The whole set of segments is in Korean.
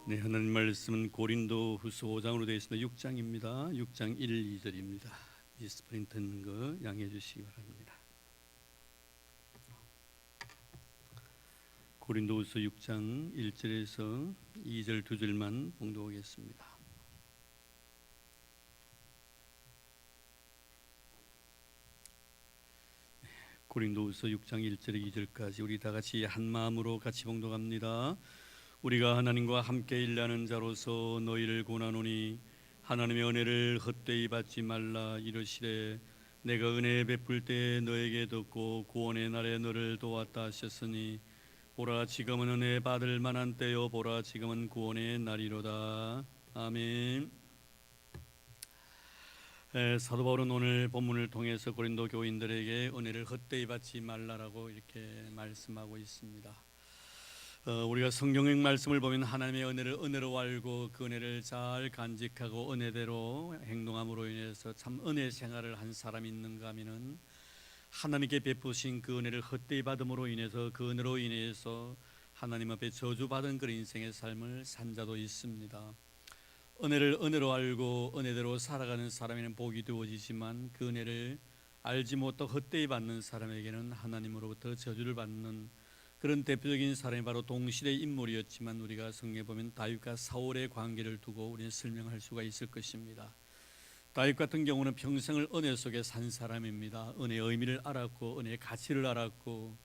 네, 하나님 말씀은 고린도후서 5장으로 되어 있습니다. 6장입니다. 6장 1, 2절입니다. 이 스프린트 있는 거 양해해 주시기 바랍니다. 고린도후서 6장 1절에서 2절 두 절만 봉독하겠습니다. 고린도후서 6장 1절에 2절까지 우리 다 같이 한 마음으로 같이 봉독합니다. 우리가 하나님과 함께 일하는 자로서 너희를 권하노니 하나님의 은혜를 헛되이 받지 말라. 이르시되 내가 은혜 베풀 때에 너에게 듣고 구원의 날에 너를 도왔다 하셨으니 보라 지금은 은혜 받을 만한 때요 보라 지금은 구원의 날이로다. 아멘. 사도 바울은 오늘 본문을 통해서 고린도 교인들에게 은혜를 헛되이 받지 말라라고 이렇게 말씀하고 있습니다. 우리가 성경의 말씀을 보면 하나님의 은혜를 은혜로 알고 그 은혜를 잘 간직하고 은혜대로 행동함으로 인해서 참 은혜 생활을 한 사람이 있는가 하면은 하나님께 베푸신 그 은혜를 헛되이 받음으로 인해서 그 은혜로 인해서 하나님 앞에 저주받은 그런 인생의 삶을 산 자도 있습니다. 은혜를 은혜로 알고 은혜대로 살아가는 사람에게는 복이 되어지지만 그 은혜를 알지 못하고 헛되이 받는 사람에게는 하나님으로부터 저주를 받는 그런 대표적인 사람이 바로 동시대 인물이었지만 우리가 성경에 보면 다윗과 사울의 관계를 두고 우리는 설명할 수가 있을 것입니다. 다윗 같은 경우는 평생을 은혜 속에 산 사람입니다. 은혜의 의미를 알았고 은혜의 가치를 알았고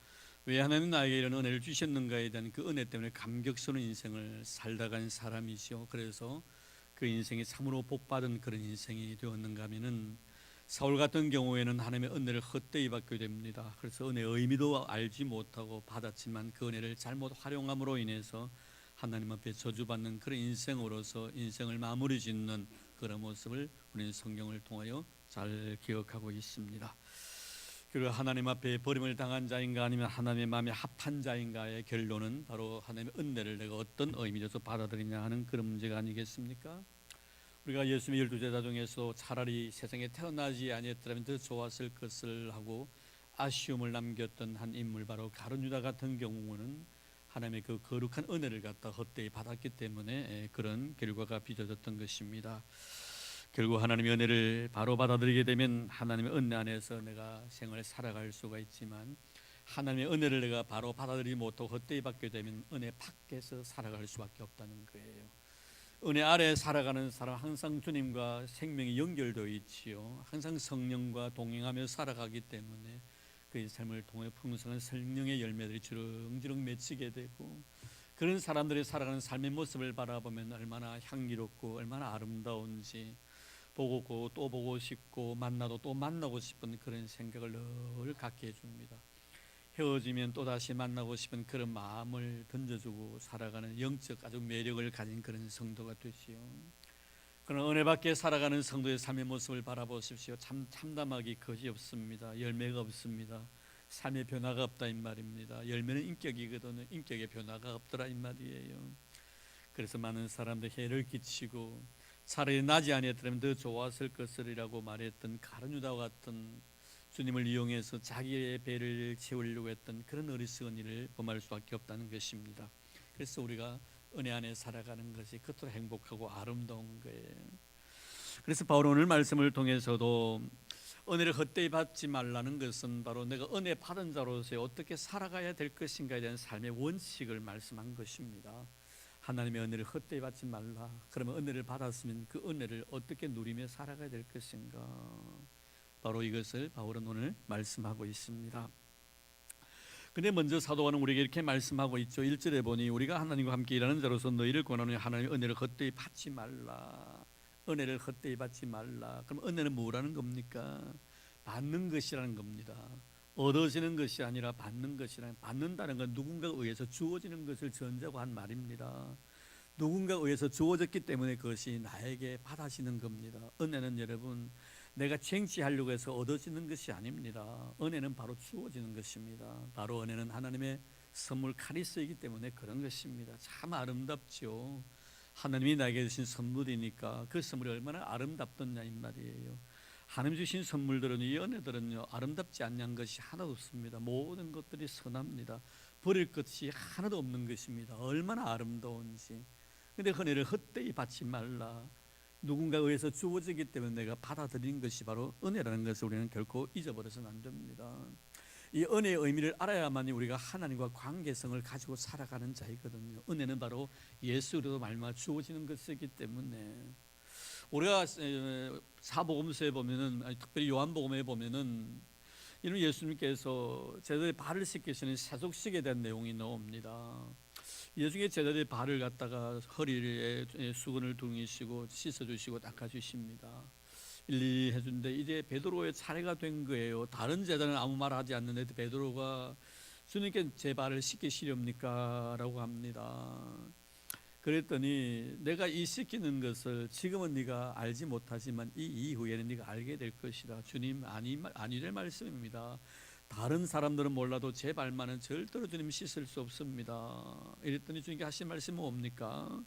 왜 하나님 나에게 이런 은혜를 주셨는가에 대한 그 은혜 때문에 감격스러운 인생을 살다 간 사람이죠. 그래서 그 인생이 참으로 복받은 그런 인생이 되었는가 하면은 사울 같은 경우에는 하나님의 은혜를 헛되이 받게 됩니다. 그래서 은혜의 의미도 알지 못하고 받았지만 그 은혜를 잘못 활용함으로 인해서 하나님 앞에 저주받는 그런 인생으로서 인생을 마무리 짓는 그런 모습을 우리는 성경을 통하여 잘 기억하고 있습니다. 그리고 하나님 앞에 버림을 당한 자인가 아니면 하나님의 마음에 합한 자인가의 결론은 바로 하나님의 은혜를 내가 어떤 의미로서 받아들이냐 하는 그런 문제가 아니겠습니까? 우리가 예수님의 12제자 중에서 차라리 세상에 태어나지 아니했더라면 더 좋았을 것을 하고 아쉬움을 남겼던 한 인물 바로 가룟 유다 같은 경우는 하나님의 그 거룩한 은혜를 갖다 헛되이 받았기 때문에 그런 결과가 빚어졌던 것입니다. 결국 하나님의 은혜를 바로 받아들이게 되면 하나님의 은혜 안에서 내가 생활을 살아갈 수가 있지만 하나님의 은혜를 내가 바로 받아들이지 못하고 헛되이 받게 되면 은혜 밖에서 살아갈 수밖에 없다는 거예요. 은혜 아래 살아가는 사람 항상 주님과 생명이 연결되어 있지요. 항상 성령과 동행하며 살아가기 때문에 그의 삶을 통해 풍성한 성령의 열매들이 주렁주렁 맺히게 되고 그런 사람들이 살아가는 삶의 모습을 바라보면 얼마나 향기롭고 얼마나 아름다운지 보고 또 보고 싶고 만나도 또 만나고 싶은 그런 생각을 늘 갖게 해줍니다. 헤어지면 또다시 만나고 싶은 그런 마음을 던져주고 살아가는 영적 아주 매력을 가진 그런 성도가 되시오. 그런 은혜 밖에 살아가는 성도의 삶의 모습을 바라보십시오. 참담하기 거지 없습니다. 열매가 없습니다. 삶의 변화가 없다 이 말입니다. 열매는 인격이거든요. 인격의 변화가 없더라 이 말이에요. 그래서 많은 사람들 해를 끼치고 차라리 나지 아니었더라면 더 좋았을 것이라고 말했던 가룟 유다와 같은 주님을 이용해서 자기의 배를 채우려고 했던 그런 어리석은 일을 범할 수밖에 없다는 것입니다. 그래서 우리가 은혜 안에 살아가는 것이 그토록 행복하고 아름다운 거예요. 그래서 바울 오늘 말씀을 통해서도 은혜를 헛되이 받지 말라는 것은 바로 내가 은혜 받은 자로서 어떻게 살아가야 될 것인가에 대한 삶의 원칙을 말씀한 것입니다. 하나님의 은혜를 헛되이 받지 말라. 그러면 은혜를 받았으면 그 은혜를 어떻게 누리며 살아가야 될 것인가. 바로 이것을 바울은 오늘 말씀하고 있습니다. 근데 먼저 사도 바울은 우리에게 이렇게 말씀하고 있죠. 1절에 보니 우리가 하나님과 함께 일하는 자로서 너희를 권하노니 하나님의 은혜를 헛되이 받지 말라. 은혜를 헛되이 받지 말라. 그럼 은혜는 뭐라는 겁니까? 받는 것이라는 겁니다. 얻어지는 것이 아니라 받는 것이라는, 받는다는 건 누군가에 의해서 주어지는 것을 전제하고 한 말입니다. 누군가에 의해서 주어졌기 때문에 그것이 나에게 받아지는 겁니다. 은혜는 여러분 내가 쟁취하려고 해서 얻어지는 것이 아닙니다. 은혜는 바로 주어지는 것입니다. 바로 은혜는 하나님의 선물 카리스이기 때문에 그런 것입니다. 참 아름답죠. 하나님이 나에게 주신 선물이니까 그 선물이 얼마나 아름답더냐 이 말이에요. 하나님 주신 선물들은, 이 은혜들은요 아름답지 않는 것이 하나도 없습니다. 모든 것들이 선합니다. 버릴 것이 하나도 없는 것입니다. 얼마나 아름다운지. 근데 은혜를 헛되이 받지 말라. 누군가에 의해서 주어지기 때문에 내가 받아들이는 것이 바로 은혜라는 것을 우리는 결코 잊어버려서는 안 됩니다. 이 은혜의 의미를 알아야만이 우리가 하나님과 관계성을 가지고 살아가는 자이거든요. 은혜는 바로 예수 그리스도 말미암아 주어지는 것이기 때문에 우리가 사복음서에 보면은, 특별히 요한복음에 보면은 이런 예수님께서 제자들의 발을 씻기시는 세속식에 대한 내용이 나옵니다. 예수님의 제자들의 발을 갖다가 허리에 수건을 둥이시고 씻어주시고 닦아주십니다. 일일이 해준데 이제 베드로의 차례가 된 거예요. 다른 제자는 아무 말 하지 않는데 베드로가 주님께 제 발을 씻기시렵니까? 라고 합니다. 그랬더니 내가 이 씻기는 것을 지금은 네가 알지 못하지만 이 이후에는 네가 알게 될 것이다. 주님 아니될 말씀입니다. 다른 사람들은 몰라도 제 발만은 절대로 주님 씻을 수 없습니다. 이랬더니 주님께 하신 말씀은 뭡니까?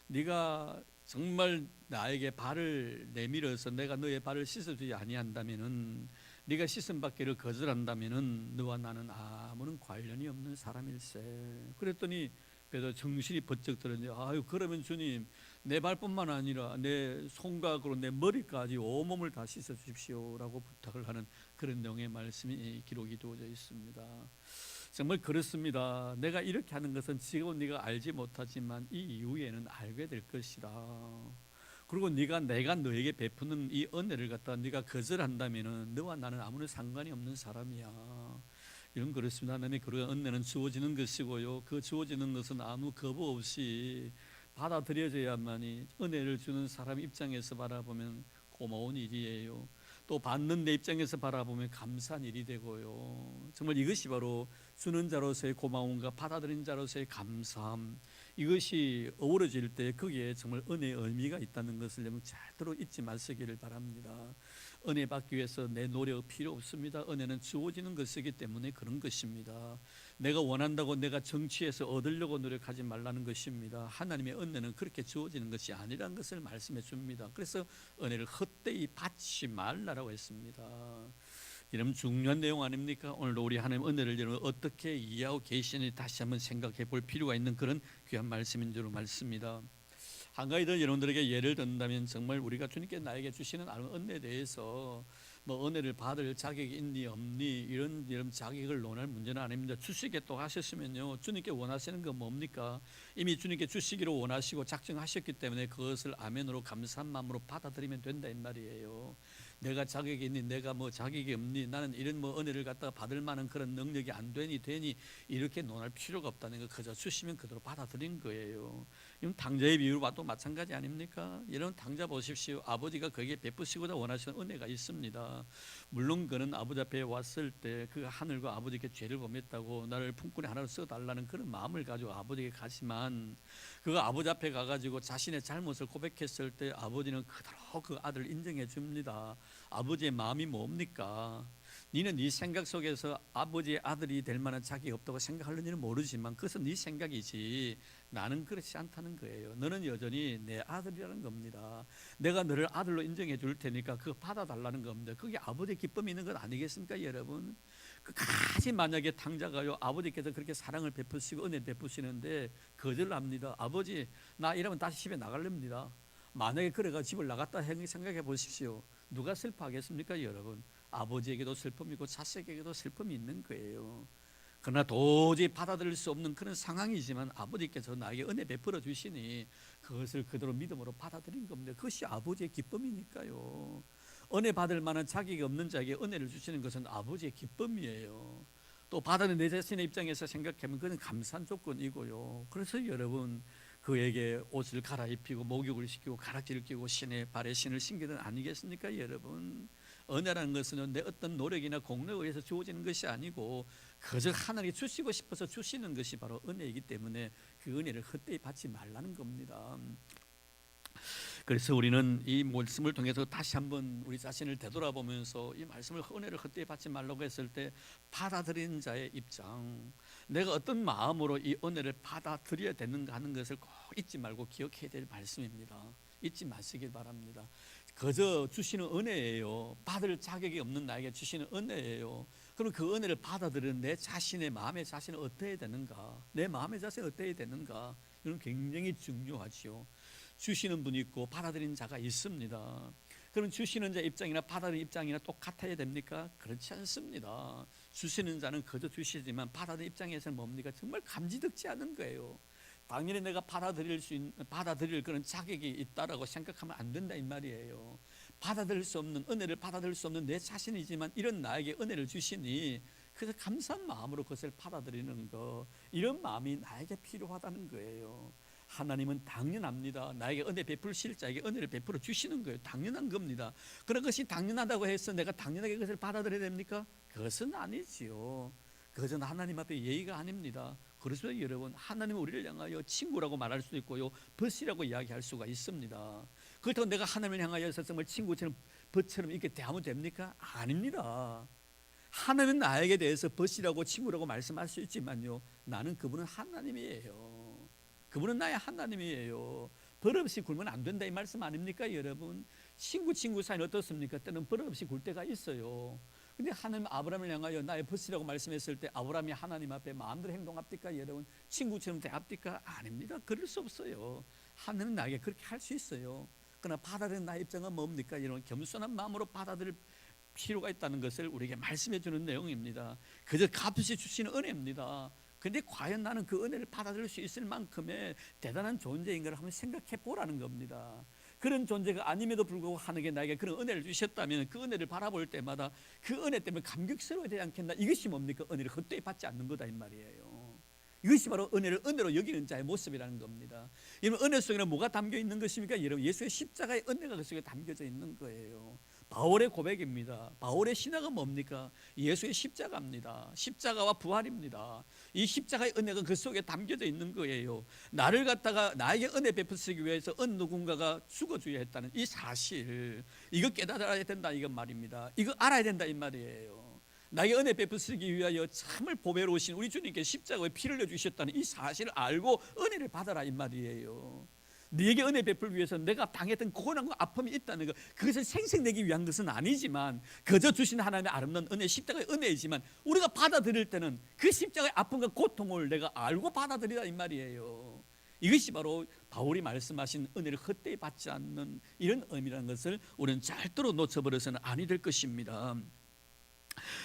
네가 정말 나에게 발을 내밀어서 내가 너의 발을 씻어주지 아니한다면은, 네가 씻음 받기를 거절한다면은 너와 나는 아무런 관련이 없는 사람일세. 그랬더니 베드로 정신이 번쩍 들었는데, 아유 그러면 주님 내 발뿐만 아니라 내 손각으로 내 머리까지 온몸을 다 씻어 주십시오라고 부탁을 하는 그런 내용의 말씀이 기록이 되어져 있습니다. 정말 그렇습니다. 내가 이렇게 하는 것은 지금은 네가 알지 못하지만 이 이후에는 알게 될 것이다. 그리고 내가 너에게 베푸는 이 은혜를 갖다 네가 거절한다면은 너와 나는 아무런 상관이 없는 사람이야. 이런 그렇습니다. 하나님의 그런 은혜는 주어지는 것이고요. 그 주어지는 것은 아무 거부 없이 받아들여져야만이 은혜를 주는 사람 입장에서 바라보면 고마운 일이에요. 또 받는 내 입장에서 바라보면 감사한 일이 되고요. 정말 이것이 바로 주는 자로서의 고마움과 받아들인 자로서의 감사함, 이것이 어우러질 때 거기에 정말 은혜의 의미가 있다는 것을 여러분 절대로 잊지 마시기를 바랍니다. 은혜 받기 위해서 내 노력 필요 없습니다. 은혜는 주어지는 것이기 때문에 그런 것입니다. 내가 원한다고 내가 정치해서 얻으려고 노력하지 말라는 것입니다. 하나님의 은혜는 그렇게 주어지는 것이 아니라는 것을 말씀해 줍니다. 그래서 은혜를 헛되이 받지 말라라고 했습니다. 이런 중요한 내용 아닙니까? 오늘도 우리 하나님 은혜를 여러분 어떻게 이해하고 계시는지 다시 한번 생각해 볼 필요가 있는 그런 귀한 말씀인 줄 믿습니다. 한 가지 더 여러분들에게 예를 든다면, 정말 우리가 주님께 나에게 주시는 은혜에 대해서 뭐 은혜를 받을 자격이 있니 없니 이런 자격을 논할 문제는 아닙니다. 주시게 또 하셨으면요, 주님께 원하시는 건 뭡니까? 이미 주님께 주시기를 원하시고 작정하셨기 때문에 그것을 아멘으로 감사한 마음으로 받아들이면 된다 이 말이에요. 내가 자격이 있니, 내가 뭐 자격이 없니, 나는 이런 뭐 은혜를 갖다가 받을 만한 그런 능력이 안 되니 되니 이렇게 논할 필요가 없다는 거, 그저 주시면 그대로 받아들인 거예요. 이건 당자의 비유로 봐도 마찬가지 아닙니까? 여러분 당자 보십시오. 아버지가 거기에 베푸시고자 원하시는 은혜가 있습니다. 물론 그는 아버지 앞에 왔을 때 그 하늘과 아버지께 죄를 범했다고 나를 품꾼에 하나로 써달라는 그런 마음을 가지고 아버지에게 가지만, 그 아버지 앞에 가가지고 자신의 잘못을 고백했을 때 아버지는 그대로 그 아들을 인정해 줍니다. 아버지의 마음이 뭡니까? 너는 네 생각 속에서 아버지의 아들이 될 만한 자격이 없다고 생각하는지는 모르지만 그것은 네 생각이지 나는 그렇지 않다는 거예요. 너는 여전히 내 아들이라는 겁니다. 내가 너를 아들로 인정해 줄 테니까 그거 받아달라는 겁니다. 그게 아버지의 기쁨이 있는 것 아니겠습니까 여러분? 끝까지 만약에 당자가요, 아버지께서 그렇게 사랑을 베푸시고 은혜 베푸시는데 거절합니다. 아버지 나 이러면 다시 집에 나갈랍니다. 만약에 그래가 집을 나갔다 생각해 보십시오. 누가 슬퍼하겠습니까 여러분? 아버지에게도 슬픔이고 자식에게도 슬픔이 있는 거예요. 그러나 도저히 받아들일 수 없는 그런 상황이지만 아버지께서 나에게 은혜 베풀어 주시니 그것을 그대로 믿음으로 받아들인 겁니다. 그것이 아버지의 기쁨이니까요. 은혜 받을 만한 자격이 없는 자에게 은혜를 주시는 것은 아버지의 기쁨이에요. 또 받아는 내 자신의 입장에서 생각하면 그건 감사한 조건이고요. 그래서 여러분 그에게 옷을 갈아입히고 목욕을 시키고 가락지를 끼고 신의 발에 신을 신기는 아니겠습니까 여러분? 은혜라는 것은 내 어떤 노력이나 공로에 의해서 주어지는 것이 아니고 그저 하나님이 주시고 싶어서 주시는 것이 바로 은혜이기 때문에 그 은혜를 헛되이 받지 말라는 겁니다. 그래서 우리는 이 말씀을 통해서 다시 한번 우리 자신을 되돌아보면서 이 말씀을, 은혜를 헛되이 받지 말라고 했을 때 받아들이는 자의 입장, 내가 어떤 마음으로 이 은혜를 받아들여야 되는가 하는 것을 꼭 잊지 말고 기억해야 될 말씀입니다. 잊지 마시길 바랍니다. 그저 주시는 은혜예요. 받을 자격이 없는 나에게 주시는 은혜예요. 그럼 그 은혜를 받아들이는 내 자신의 마음의 자신은 어떠해야 되는가? 내 마음의 자신은 어떠해야 되는가? 이건 굉장히 중요하지요. 주시는 분이 있고 받아들이는 자가 있습니다. 그럼 주시는 자 입장이나 받아들이는 입장이나 똑같아야 됩니까? 그렇지 않습니다. 주시는 자는 그저 주시지만 받아들이는 입장에서는 뭡니까? 정말 감지덕지 않은 거예요. 당연히 내가 받아들일 그런 자격이 있다라고 생각하면 안 된다 이 말이에요. 받아들일 수 없는, 은혜를 받아들일 수 없는 내 자신이지만 이런 나에게 은혜를 주시니 그래서 감사한 마음으로 그것을 받아들이는 거, 이런 마음이 나에게 필요하다는 거예요. 하나님은 당연합니다. 나에게 은혜 베풀실 자에게 은혜를 베풀어 주시는 거예요. 당연한 겁니다. 그런 것이 당연하다고 해서 내가 당연하게 그것을 받아들여야 됩니까? 그것은 아니지요. 그것은 하나님 앞에 예의가 아닙니다. 그래서 여러분, 하나님은 우리를 향하여 친구라고 말할 수도 있고요, 벗이라고 이야기할 수가 있습니다. 그렇다고 내가 하나님을 향하여서 정말 친구처럼 벗처럼 이렇게 대하면 됩니까? 아닙니다. 하나님은 나에게 대해서 벗이라고 친구라고 말씀할 수 있지만요, 나는 그분은 하나님이에요. 그분은 나의 하나님이에요. 벌없이 굴면 안 된다 이 말씀 아닙니까 여러분? 친구 사이는 어떻습니까? 때는 벌없이 굴 때가 있어요. 근데 하나님 아브라함을 향하여 나의 벗이라고 말씀했을 때 아브라함이 하나님 앞에 마음대로 행동합니까 여러분? 친구처럼 대합니까? 아닙니다. 그럴 수 없어요. 하나님은 나에게 그렇게 할 수 있어요. 그러나 받아들이는 나의 입장은 뭡니까? 이런 겸손한 마음으로 받아들일 필요가 있다는 것을 우리에게 말씀해 주는 내용입니다. 그저 값없이 주시는 은혜입니다. 근데 과연 나는 그 은혜를 받아들일 수 있을 만큼의 대단한 존재인 걸 한번 생각해 보라는 겁니다. 그런 존재가 아님에도 불구하고 하나님께 나에게 그런 은혜를 주셨다면 그 은혜를 바라볼 때마다 그 은혜 때문에 감격스러워야 되지 않겠나? 이것이 뭡니까? 은혜를 헛되이 받지 않는 거다 이 말이에요. 이것이 바로 은혜를 은혜로 여기는 자의 모습이라는 겁니다. 여러분, 은혜 속에는 뭐가 담겨 있는 것입니까? 여러분, 예수의 십자가의 은혜가 그 속에 담겨져 있는 거예요. 바울의 고백입니다. 바울의 신앙은 뭡니까? 예수의 십자가입니다. 십자가와 부활입니다. 이 십자가의 은혜가 그 속에 담겨져 있는 거예요. 나를 갖다가 나에게 은혜 베푸시기 위해서 어느 누군가가 죽어줘야 했다는 이 사실, 이거 깨달아야 된다 이건 말입니다. 이거 알아야 된다 이 말이에요. 나에게 은혜 베푸시기 위하여 참을 보배로우신 우리 주님께 십자가에 피를 내주셨다는 이 사실을 알고 은혜를 받아라 이 말이에요. 네게 은혜 베풀기 위해서 내가 당했던 고난과 아픔이 있다는 것, 그것을 생생내기 위한 것은 아니지만 그저 주신 하나님의 아름다운 은혜, 십자가의 은혜이지만 우리가 받아들일 때는 그 십자가의 아픔과 고통을 내가 알고 받아들이라 이 말이에요. 이것이 바로 바울이 말씀하신 은혜를 헛되이 받지 않는 이런 의미라는 것을 우리는 절대로 놓쳐버려서는 아니 될 것입니다.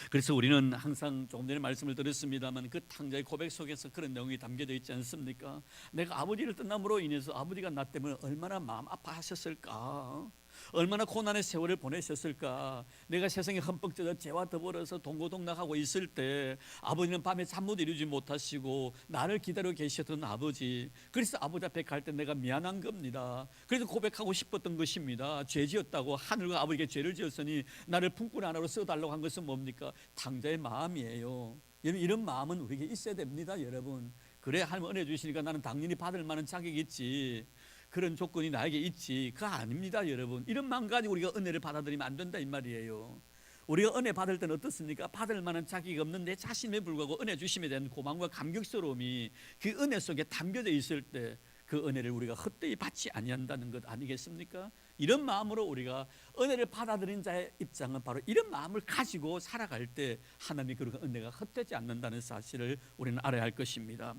그래서 우리는 항상 조금 전에 말씀을 드렸습니다만 그 탕자의 고백 속에서 그런 내용이 담겨져 있지 않습니까? 내가 아버지를 떠남으로 인해서 아버지가 나 때문에 얼마나 마음 아파하셨을까? 얼마나 고난의 세월을 보내셨을까? 내가 세상에 흠뻑 젖어 죄와 더불어서 동고동락하고 있을 때 아버지는 밤에 잠 못 이루지 못하시고 나를 기다려 계셨던 아버지, 그래서 아버지 앞에 갈 때 내가 미안한 겁니다. 그래서 고백하고 싶었던 것입니다. 죄 지었다고, 하늘과 아버지께 죄를 지었으니 나를 품꾼 하나로 써달라고 한 것은 뭡니까? 탕자의 마음이에요. 이런 마음은 우리에게 있어야 됩니다 여러분. 그래 하나님 은혜 주시니까 나는 당연히 받을 만한 자격이 있지, 그런 조건이 나에게 있지, 그거 아닙니다 여러분. 이런 마음 가지고 우리가 은혜를 받아들이면 안 된다 이 말이에요. 우리가 은혜 받을 때는 어떻습니까? 받을 만한 자격이 없는 내 자신에 불구하고 은혜 주심에 대한 고마움과 감격스러움이 그 은혜 속에 담겨져 있을 때 그 은혜를 우리가 헛되이 받지 아니한다는 것 아니겠습니까? 이런 마음으로 우리가 은혜를 받아들인 자의 입장은 바로 이런 마음을 가지고 살아갈 때 하나님이 그런 은혜가 헛되지 않는다는 사실을 우리는 알아야 할 것입니다.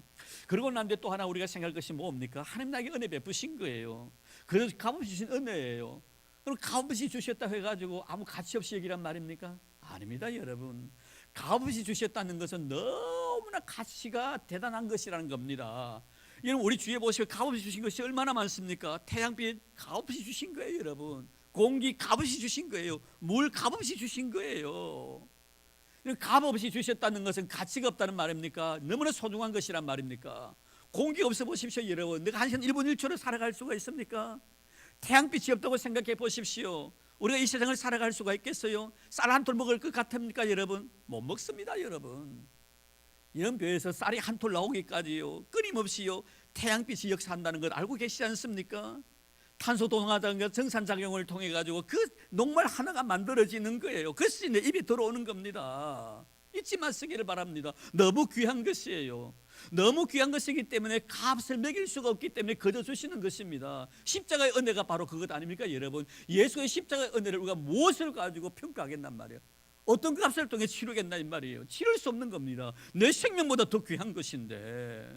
그러고 난 뒤에 또 하나 우리가 생각할 것이 뭡니까? 하나님 나에게 은혜 베푸신 거예요. 그래서 값없이 주신 은혜예요. 그럼 값없이 주셨다 해가지고 아무 가치 없이 얘기란 말입니까? 아닙니다 여러분. 값없이 주셨다는 것은 너무나 가치가 대단한 것이라는 겁니다. 여러분, 우리 주위에 보시면 값없이 주신 것이 얼마나 많습니까? 태양빛 값없이 주신 거예요 여러분. 공기 값없이 주신 거예요. 물 값없이 주신 거예요. 값없이 주셨다는 것은 가치가 없다는 말입니까? 너무나 소중한 것이란 말입니까? 공기 없어 보십시오 여러분. 내가 1시간 1분 1초를 살아갈 수가 있습니까? 태양빛이 없다고 생각해 보십시오. 우리가 이 세상을 살아갈 수가 있겠어요? 쌀 한 톨 먹을 것 같습니까 여러분? 못 먹습니다 여러분. 이런 벼에서 쌀이 한 톨 나오기까지요, 끊임없이요 태양빛이 역사한다는 것 알고 계시지 않습니까? 탄소 동화작용, 정산작용을 통해 가지고 그 녹말 하나가 만들어지는 거예요. 그것이 내 입에 들어오는 겁니다. 잊지 마시기를 바랍니다. 너무 귀한 것이에요. 너무 귀한 것이기 때문에 값을 매길 수가 없기 때문에 거저 주시는 것입니다. 십자가의 은혜가 바로 그것 아닙니까 여러분? 예수의 십자가의 은혜를 우리가 무엇을 가지고 평가하겠단 말이에요? 어떤 값을 통해 치르겠나 이 말이에요. 치를 수 없는 겁니다. 내 생명보다 더 귀한 것인데,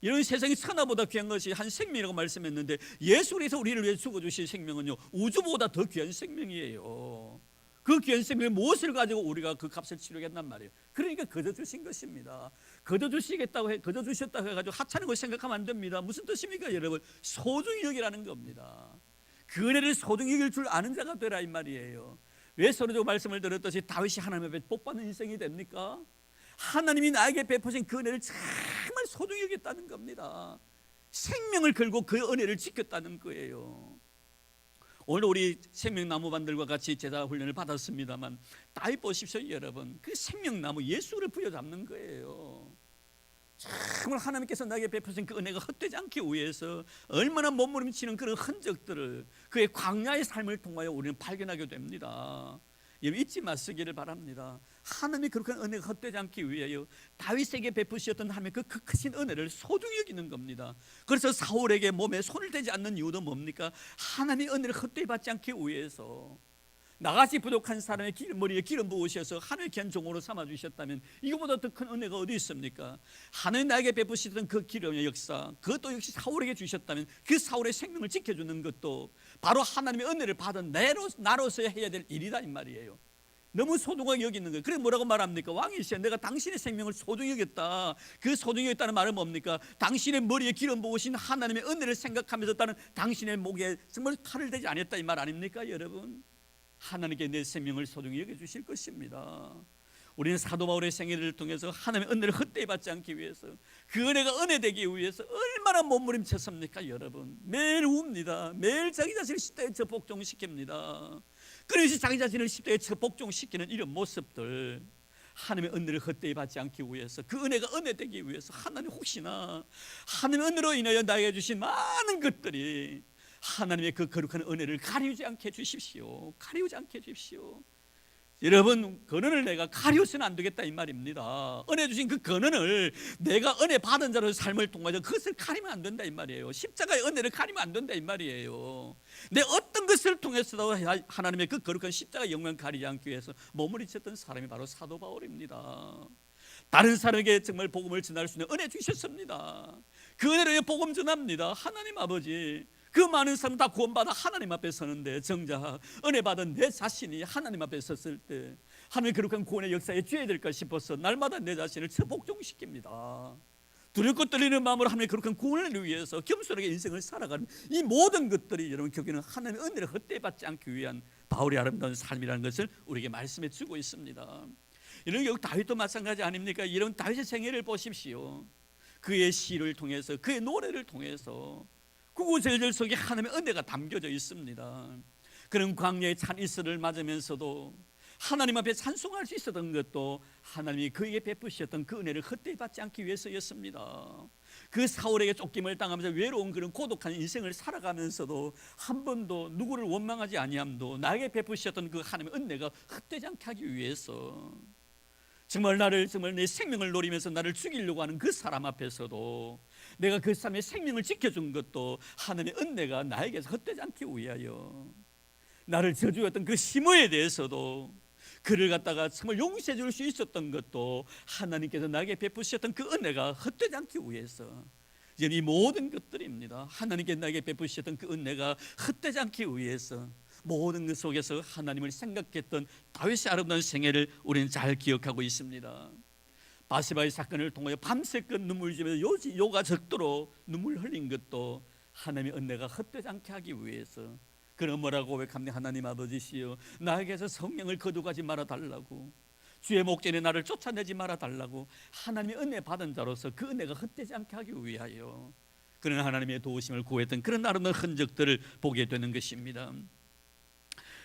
이런 세상의 천하보다 귀한 것이 한 생명이라고 말씀했는데, 예수 그리스도 우리를 위해 죽어주신 생명은요 우주보다 더 귀한 생명이에요. 그 귀한 생명을 무엇을 가지고 우리가 그 값을 치르겠단 말이에요. 그러니까 거둬주신 것입니다. 거둬주셨다고 해가지고 하찮은 걸 생각하면 안 됩니다. 무슨 뜻입니까 여러분? 소중히 여기라는 겁니다. 그 은혜를 소중히 여길 줄 아는 자가 되라 이 말이에요. 왜 서론적 말씀을 들었듯이 다윗이 하나님 앞에 복받는 인생이 됩니까? 하나님이 나에게 베푸신 그 은혜를 정말 소중히 여겼다는 겁니다. 생명을 걸고 그 은혜를 지켰다는 거예요. 오늘 우리 생명나무반들과 같이 제자 훈련을 받았습니다만, 다윗 보십시오 여러분. 그 생명나무 예수를 부여잡는 거예요. 정말 하나님께서 나에게 베푸신 그 은혜가 헛되지 않기 위해서 얼마나 몸부림치는 그런 흔적들을 그의 광야의 삶을 통하여 우리는 발견하게 됩니다. 잊지 마시기를 바랍니다. 하나님이 그렇게 은혜가 헛되지 않기 위하여 다윗에게 베푸셨던 하나님의 그 크신 은혜를 소중히 여기는 겁니다. 그래서 사울에게 몸에 손을 대지 않는 이유도 뭡니까? 하나님의 은혜를 헛되이 받지 않기 위해서. 나같이 부족한 사람의 머리에 기름 부으셔서 하늘 귀한 종으로 삼아주셨다면 이거보다 더 큰 은혜가 어디 있습니까? 하나님 나에게 베푸시던 그 기름의 역사, 그것도 역시 사울에게 주셨다면 그 사울의 생명을 지켜주는 것도 바로 하나님의 은혜를 받은 나로서 해야 될 일이다 이 말이에요. 너무 소중하게 여기는 거예요. 그래서 뭐라고 말합니까? 왕이시여 내가 당신의 생명을 소중히 여겼다. 그 소중히 여겼다는 말은 뭡니까? 당신의 머리에 기름 부으신 하나님의 은혜를 생각하면서 따는 당신의 목에 정말 칼을 대지 않았다 이 말 아닙니까 여러분? 하나님께 내 생명을 소중히 여겨주실 것입니다. 우리는 사도 바울의 생애를 통해서 하나님의 은혜를 헛되이 받지 않기 위해서, 그 은혜가 은혜 되기 위해서 얼마나 몸부림쳤습니까 여러분? 매일 웁니다. 매일 자기 자신을 십자가에 복종시킵니다. 그래서 자기 자신을 십자가에 복종시키는 이런 모습들, 하나님의 은혜를 헛되이 받지 않기 위해서, 그 은혜가 은혜 되기 위해서 하나님 혹시나 하나님의 은혜로 인하여 나에게 주신 많은 것들이 하나님의 그 거룩한 은혜를 가리우지 않게 해주십시오. 가리우지 않게 해주십시오. 여러분, 근원을 내가 가리우서는 안 되겠다 이 말입니다. 은혜 주신 그 근원을 내가 은혜 받은 자로서 삶을 통하여 그것을 가리면 안 된다 이 말이에요. 십자가의 은혜를 가리면 안 된다 이 말이에요. 내 어떤 것을 통해서도 하나님의 그 거룩한 십자가의 영광을 가리지 않기 위해서 몸부림쳤던 사람이 바로 사도 바울입니다. 다른 사람에게 정말 복음을 전할 수 있는 은혜 주셨습니다. 그 은혜로 복음 전합니다. 하나님 아버지, 그 많은 사람 다 구원받아 하나님 앞에 서는데 정작 은혜 받은 내 자신이 하나님 앞에 섰을 때 하나님의 거룩한 구원의 역사에 죄야 될까 싶어서 날마다 내 자신을 복종시킵니다. 두렵고 떨리는 마음으로 하나님의 거룩한 구원을 위해서 겸손하게 인생을 살아가는 이 모든 것들이 여러분 결국에는 하나님의 은혜를 헛되이 받지 않기 위한 바울의 아름다운 삶이라는 것을 우리에게 말씀해 주고 있습니다. 이런 결국 다윗도 마찬가지 아닙니까? 이런 다윗의 생애를 보십시오. 그의 시를 통해서, 그의 노래를 통해서 구구절절 속에 하나님의 은혜가 담겨져 있습니다. 그런 광야의 찬 이슬을 맞으면서도 하나님 앞에 찬송할 수 있었던 것도 하나님이 그에게 베푸셨던 그 은혜를 헛되이 받지 않기 위해서였습니다. 그 사울에게 쫓김을 당하면서 외로운 그런 고독한 인생을 살아가면서도 한 번도 누구를 원망하지 아니함도 나에게 베푸셨던 그 하나님의 은혜가 헛되지 않게 하기 위해서, 정말 내 생명을 노리면서 나를 죽이려고 하는 그 사람 앞에서도 내가 그 사람의 생명을 지켜준 것도 하나님의 은혜가 나에게서 헛되지 않기 위하여, 나를 저주했던 그 시므에 대해서도 그를 갖다가 정말 용서해 줄 수 있었던 것도 하나님께서 나에게 베푸셨던 그 은혜가 헛되지 않기 위해서, 이 모든 것들입니다. 하나님께 나에게 베푸셨던 그 은혜가 헛되지 않기 위해서 모든 것 속에서 하나님을 생각했던 다윗의 아름다운 생애를 우리는 잘 기억하고 있습니다. 바세바의 사건을 통하여 밤새껏 눈물 지면서 요가 적도록 눈물 흘린 것도 하나님의 은혜가 헛되지 않게 하기 위해서. 그럼 뭐라고 고백합니까? 하나님 아버지시여, 나에게서 성령을 거두가지 말아달라고, 주의 목전에 나를 쫓아내지 말아달라고 하나님의 은혜 받은 자로서 그 은혜가 헛되지 않게 하기 위하여 그런 하나님의 도우심을 구했던 그런 아름다운 흔적들을 보게 되는 것입니다.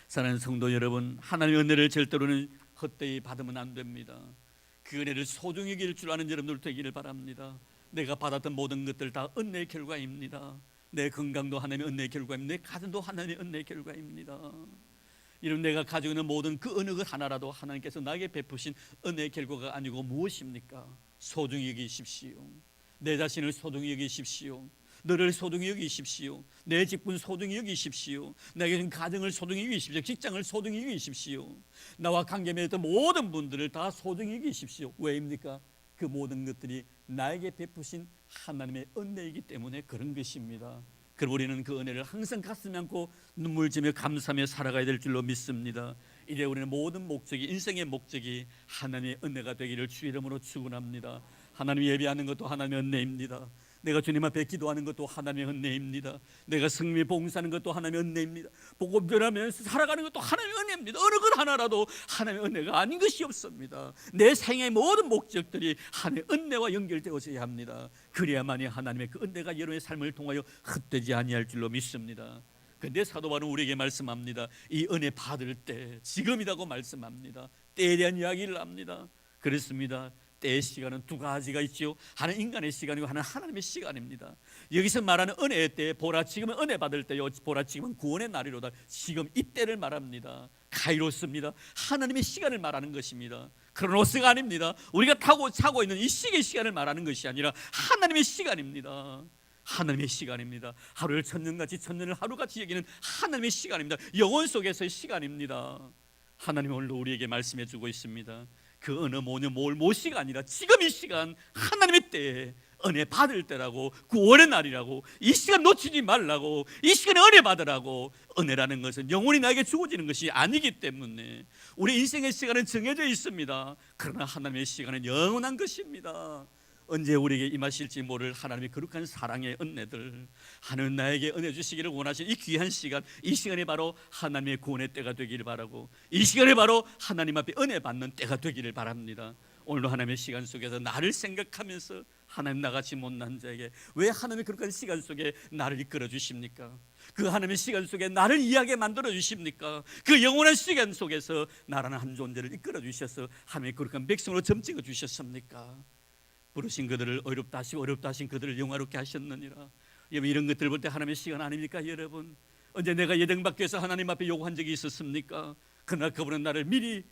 사랑하는 성도 여러분, 하나님의 은혜를 절대로는 헛되이 받으면 안 됩니다. 그 은혜를 소중히 여길 줄 아는 여러분들 되기를 바랍니다. 내가 받았던 모든 것들 다 은혜의 결과입니다. 내 건강도 하나님의 은혜의 결과입니다. 내 가정도 하나님의 은혜의 결과입니다. 이런 내가 가지고 있는 모든 그 어느 것 하나라도 하나님께서 나에게 베푸신 은혜의 결과가 아니고 무엇입니까? 소중히 여기십시오. 내 자신을 소중히 여기십시오. 너를 소중히 여기십시오. 내 직분 소중히 여기십시오. 내게 준 가정을 소중히 여기십시오. 직장을 소중히 여기십시오. 나와 관계 맺었던 모든 분들을 다 소중히 여기십시오. 왜입니까? 그 모든 것들이 나에게 베푸신 하나님의 은혜이기 때문에 그런 것입니다. 그럼 우리는 그 은혜를 항상 가슴 안고 눈물 지며 감사하며 살아가야 될 줄로 믿습니다. 이제 우리는 모든 목적이, 인생의 목적이 하나님의 은혜가 되기를 주 이름으로 축원합니다. 하나님 예배하는 것도 하나님의 은혜입니다. 내가 주님 앞에 기도하는 것도 하나님의 은혜입니다. 내가 성령의 봉사하는 것도 하나님의 은혜입니다. 복음 전하면서 살아가는 것도 하나님의 은혜입니다. 어느 것 하나라도 하나님의 은혜가 아닌 것이 없습니다. 내 생애의 모든 목적들이 하나님의 은혜와 연결되어져야 합니다. 그래야만이 하나님의 그 은혜가 여러분의 삶을 통하여 헛되지 아니할 줄로 믿습니다. 그런데 사도 바울은 우리에게 말씀합니다. 이 은혜 받을 때 지금이라고 말씀합니다. 때에 대한 이야기를 합니다. 그렇습니다. 때의 시간은 두 가지가 있죠. 하나는 인간의 시간이고 하나는 하나님의 시간입니다. 여기서 말하는 은혜의 때, 보라 지금은 은혜 받을 때요, 보라 지금은 구원의 날이로다. 지금 이때를 말합니다. 카이로스입니다. 하나님의 시간을 말하는 것입니다. 크로노스가 아닙니다. 우리가 차고 있는 이 시계의 시간을 말하는 것이 아니라 하나님의 시간입니다. 하나님의 시간입니다. 하루를 천년같이, 천년을 하루같이 여기는 하나님의 시간입니다. 영혼 속에서의 시간입니다. 하나님은 오늘도 우리에게 말씀해 주고 있습니다. 그 어느 모녀 모시가 아니라 지금 이 시간, 하나님의 때에 은혜 받을 때라고, 구원의 날이라고, 이 시간 놓치지 말라고, 이 시간에 은혜 받으라고. 은혜라는 것은 영원히 나에게 주어지는 것이 아니기 때문에 우리 인생의 시간은 정해져 있습니다. 그러나 하나님의 시간은 영원한 것입니다. 언제 우리에게 임하실지 모를 하나님의 거룩한 사랑의 은혜들, 하나님 나에게 은혜 주시기를 원하시는 이 귀한 시간, 이 시간이 바로 하나님의 구원의 때가 되기를 바라고, 이 시간이 바로 하나님 앞에 은혜 받는 때가 되기를 바랍니다. 오늘도 하나님의 시간 속에서 나를 생각하면서 하나님 나같이 못난 자에게 왜 하나님의 거룩한 시간 속에 나를 이끌어 주십니까? 그 하나님의 시간 속에 나를 이해하게 만들어 주십니까? 그 영원한 시간 속에서 나라는 한 존재를 이끌어 주셔서 하나님의 거룩한 백성으로 점찍어 주셨습니까? 부르신 그들을 어렵다 하신 그들을 영화롭게 하셨느니라. 여러분, 이런 것들을 볼 때 하나님의 시간 아닙니까? 여러분, 언제 내가 예정받기 위해서 하나님 앞에 요구한 적이 있었습니까? 그러나 그분은 나를 미리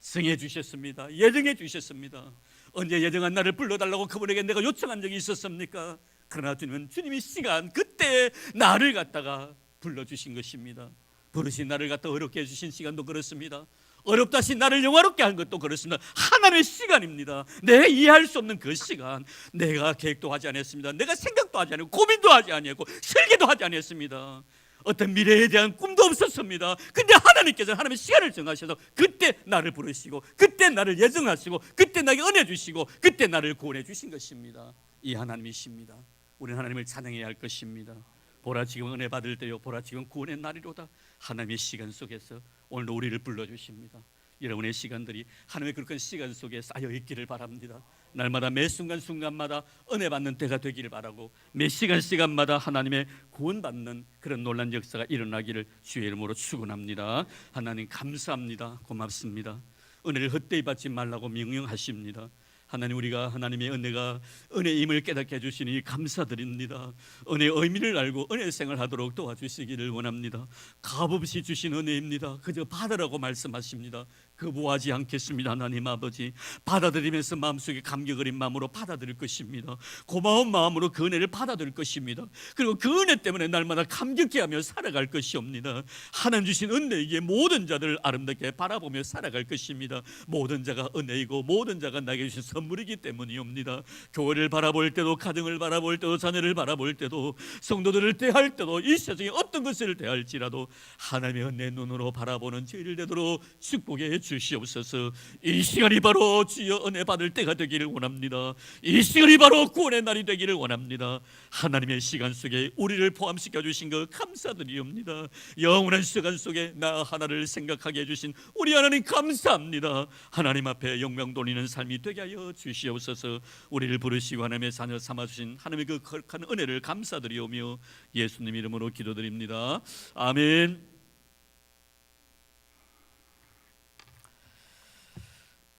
정해 주셨습니다. 예정해 주셨습니다. 언제 예정한 나를 불러달라고 그분에게 내가 요청한 적이 있었습니까? 그러나 주님은 주님의 시간, 그때 나를 갖다가 불러주신 것입니다. 부르신 나를 갖다 어렵게 해주신 시간도 그렇습니다. 어렵다 하신 나를 영화롭게 한 것도 그렇습니다. 하나님의 시간입니다. 내가 이해할 수 없는 그 시간, 내가 계획도 하지 않았습니다. 내가 생각도 하지 않았고 고민도 하지 않았고 설계도 하지 않았습니다. 어떤 미래에 대한 꿈도 없었습니다. 근데 하나님께서 하나님의 시간을 정하셔서 그때 나를 부르시고, 그때 나를 예정하시고, 그때 나에게 은혜 주시고, 그때 나를 구원해 주신 것입니다. 이 하나님이십니다. 우리는 하나님을 찬양해야 할 것입니다. 보라 지금 은혜 받을 때요, 보라 지금 구원의 날이로다. 하나님의 시간 속에서 오늘도 우리를 불러주십니다. 여러분의 시간들이 하나님의 그런 시간 속에 쌓여 있기를 바랍니다. 날마다 매 순간순간마다 은혜 받는 때가 되기를 바라고, 매 시간마다 하나님의 구원받는 그런 놀란 역사가 일어나기를 주의 이름으로 축원합니다. 하나님 감사합니다. 고맙습니다. 은혜를 헛되이 받지 말라고 명령하십니다. 하나님, 우리가 하나님의 은혜가 은혜임을 깨닫게 해주시니 감사드립니다. 은혜의 의미를 알고 은혜 생활하도록 도와주시기를 원합니다. 값없이 주신 은혜입니다. 그저 받으라고 말씀하십니다. 거부하지 않겠습니다. 하나님 아버지, 받아들이면서 마음속에 감격 어린 마음으로 받아들일 것입니다. 고마운 마음으로 그 은혜를 받아들일 것입니다. 그리고 그 은혜 때문에 날마다 감격해하며 살아갈 것이옵니다. 하나님 주신 은혜이기에 모든 자들을 아름답게 바라보며 살아갈 것입니다. 모든 자가 은혜이고 모든 자가 나에게 주신 선물이기 때문이옵니다. 교회를 바라볼 때도, 가정을 바라볼 때도, 자녀를 바라볼 때도, 성도들을 대할 때도, 이 세상에 어떤 것을 대할지라도 하나님의 은혜 눈으로 바라보는 저희를 되도록 축복해 주시옵소서. 이 시간이 바로 주여 은혜 받을 때가 되기를 원합니다. 이 시간이 바로 구원의 날이 되기를 원합니다. 하나님의 시간 속에 우리를 포함시켜 주신 것 감사드리옵니다. 영원한 시간 속에 나 하나를 생각하게 해주신 우리 하나님 감사합니다. 하나님 앞에 영광 돌리는 삶이 되게 하여 주시옵소서. 우리를 부르시고 하나님의 자녀 삼아주신 하나님의 그 거룩한 은혜를 감사드리오며 예수님 이름으로 기도드립니다. 아멘.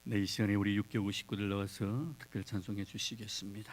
네, 이 시간에 우리 6개월 식구들 나와서 특별 찬송해 주시겠습니다.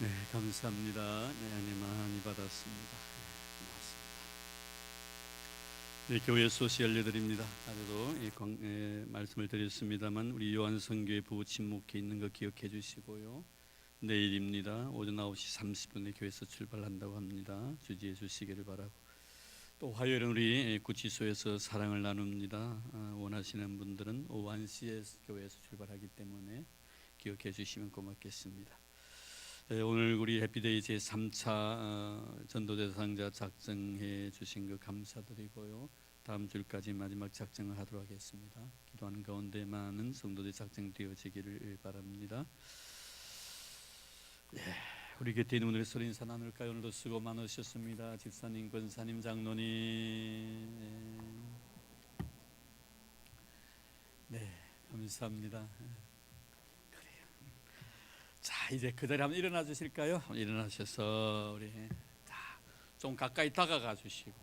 네, 감사합니다. 네, 은혜 많이 받았습니다. 네, 교회 소식 알려드립니다. 아래도 말씀을 드렸습니다만 우리 요한성교회 부부 침묵회 있는 거 기억해 주시고요. 내일입니다. 오전 9시 30분에 교회에서 출발한다고 합니다. 주지해 주시기를 바라고, 또 화요일은 우리 구치소에서 사랑을 나눕니다. 원하시는 분들은 오후 1시에 교회에서 출발하기 때문에 기억해 주시면 고맙겠습니다. 오늘 우리 해피데이 제3차 전도대상자 작정해 주신 거 감사드리고요. 다음 주까지 마지막 작정을 하도록 하겠습니다. 기도하는 가운데 많은 성도들이 작정되어지기를 바랍니다. 우리 곁에 있는 오늘의 소리 인사 나눌까요? 오늘도 수고 많으셨습니다. 집사님, 권사님, 장로님. 네, 감사합니다. 자, 이제 그 자리에 한번 일어나 주실까요? 일어나셔서 우리 좀 가까이 다가가 주시고,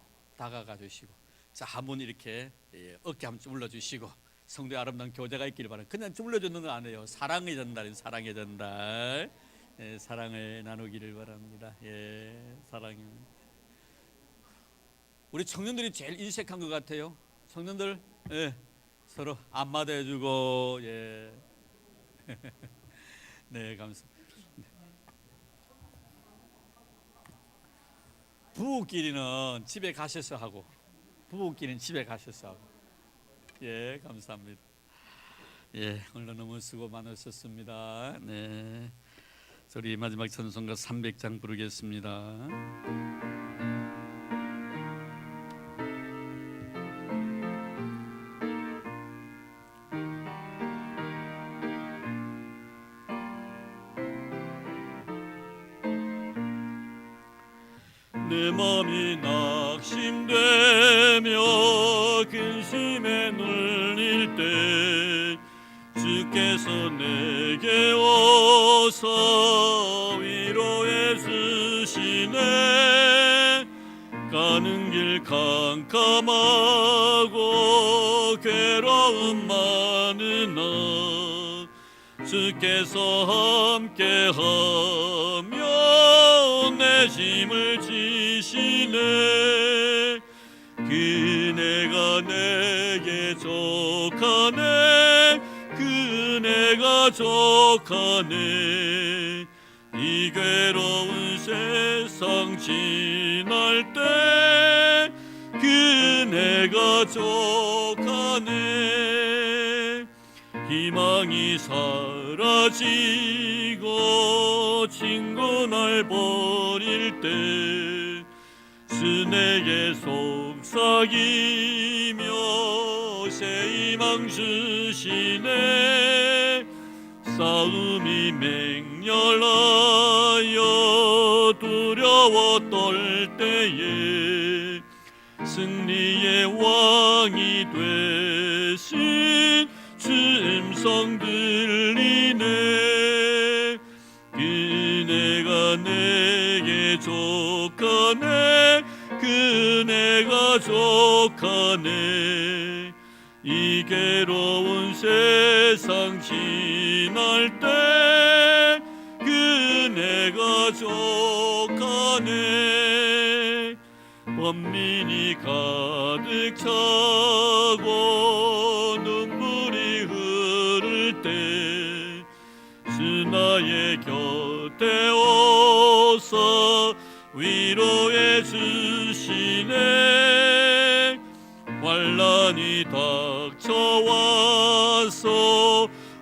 자, 한번 이렇게 어깨 한번 주물러 주시고, 성도의 아름다운 교제가 있기를 바랍니다. 그냥 주물러 주는 거 아니에요. 사랑의 전달, 사랑의 전달. 사랑을 나누기를 바랍니다. 사랑이. 우리 청년들이 제일 인색한 것 같아요. 청년들, 서로 안마도 해주고, 네, 감사합니다. 부부끼리는 집에 가셔서 하고, 감사합니다. 오늘 너무 수고 많으셨습니다. 네, 우리 마지막 찬송가 300장 부르겠습니다. 내 맘이 낙심되며 근심에 눌릴 때 주께서 내게 오서 위로해 주시네. 가는 길 캄캄하고 괴로움 많으나 주께서 함께하며 내 짐을 지시네. 그네가 내게 족하네. 그네가 족하네. 이 괴로운 세상 지날 때 그네가 족하네. 희망이 사라지고 친구 날 버릴 때 주내게 속삭이며 새 희망 주시네. 싸움이 맹렬하여 두려워 떨 때에 승리의 왕이 되신 주 음성 들리네. 그네가 내게 족하네. 그네가 족하네. 이 괴로운 세상 지날 때 그네가 족하네. 번민이 가득 차고 눈물이 흐를 때 주 나의 곁에 오서 위로해 주시네. 환난이 닥쳐와서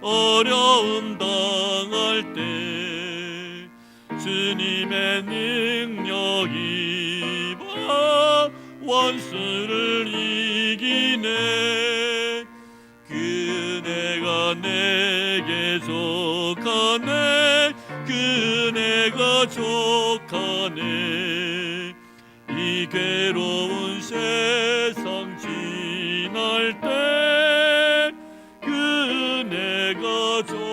어려움 당할 때 주님의 능력이 원수를 이기네. 그네가 내게 족하네. 그네가 족하네. 이 괴로운 세상 지날 때 그네가 족하네.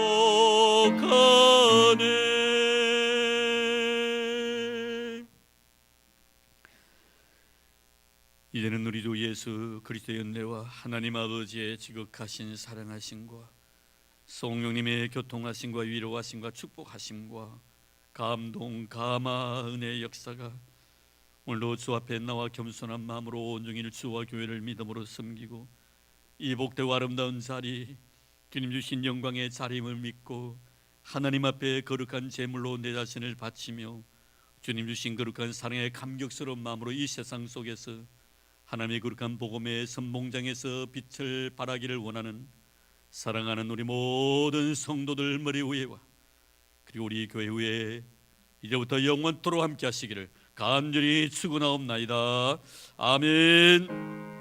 이제는 우리 주 예수 그리스도의 은혜와 하나님 아버지의 지극하신 사랑하심과 성령님의 교통하심과 위로하심과 축복하심과 감동, 감화, 은혜의 역사가 오늘도 주 앞에 나와 겸손한 마음으로 온종일 주와 교회를 믿음으로 섬기고 이 복되고 아름다운 자리, 주님 주신 영광의 자리임을 믿고 하나님 앞에 거룩한 제물로 내 자신을 바치며 주님 주신 거룩한 사랑의 감격스러운 마음으로 이 세상 속에서 하나님의 거룩한 복음의 선봉장에서 빛을 발하기를 원하는 사랑하는 우리 모든 성도들 머리 위에와 그리고 우리 교회 위에 이제부터 영원토록 함께 하시기를 간절히 축원하옵나이다. 아멘.